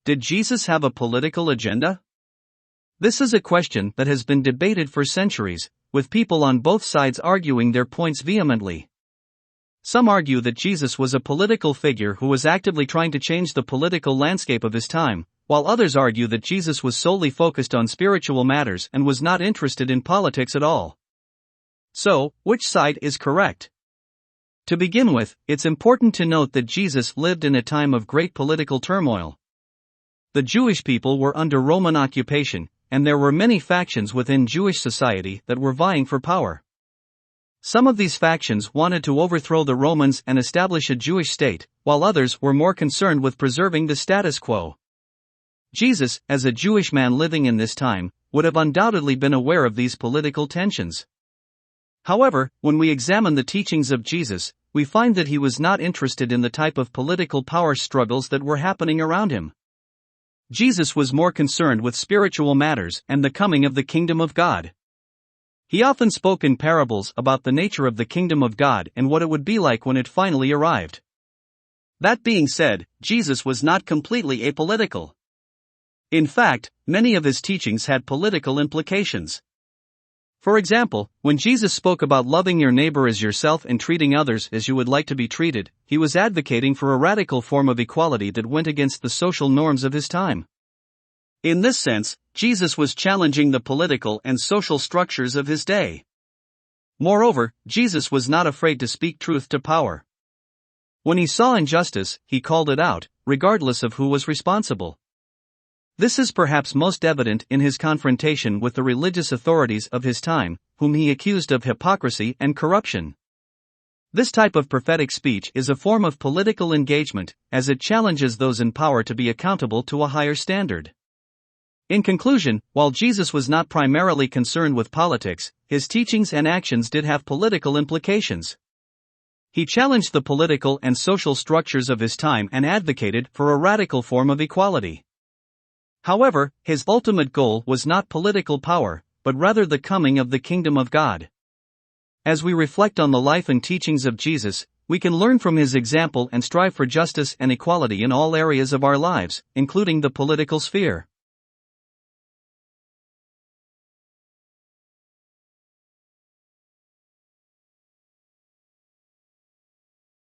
Did Jesus have a political agenda? This is a question that has been debated for centuries, with people on both sides arguing their points vehemently. Some argue that Jesus was a political figure who was actively trying to change the political landscape of his time, while others argue that Jesus was solely focused on spiritual matters and was not interested in politics at all. So, which side is correct? To begin with, it's important to note that Jesus lived in a time of great political turmoil. The Jewish people were under Roman occupation, and there were many factions within Jewish society that were vying for power. Some of these factions wanted to overthrow the Romans and establish a Jewish state, while others were more concerned with preserving the status quo. Jesus, as a Jewish man living in this time, would have undoubtedly been aware of these political tensions. However, when we examine the teachings of Jesus, we find that he was not interested in the type of political power struggles that were happening around him. Jesus was more concerned with spiritual matters and the coming of the kingdom of God. He often spoke in parables about the nature of the kingdom of God and what it would be like when it finally arrived. That being said, Jesus was not completely apolitical. In fact, many of his teachings had political implications. For example, when Jesus spoke about loving your neighbor as yourself and treating others as you would like to be treated, he was advocating for a radical form of equality that went against the social norms of his time. In this sense, Jesus was challenging the political and social structures of his day. Moreover, Jesus was not afraid to speak truth to power. When he saw injustice, he called it out, regardless of who was responsible. This is perhaps most evident in his confrontation with the religious authorities of his time, whom he accused of hypocrisy and corruption. This type of prophetic speech is a form of political engagement, as it challenges those in power to be accountable to a higher standard. In conclusion, while Jesus was not primarily concerned with politics, his teachings and actions did have political implications. He challenged the political and social structures of his time and advocated for a radical form of equality. However, his ultimate goal was not political power, but rather the coming of the kingdom of God. As we reflect on the life and teachings of Jesus, we can learn from his example and strive for justice and equality in all areas of our lives, including the political sphere.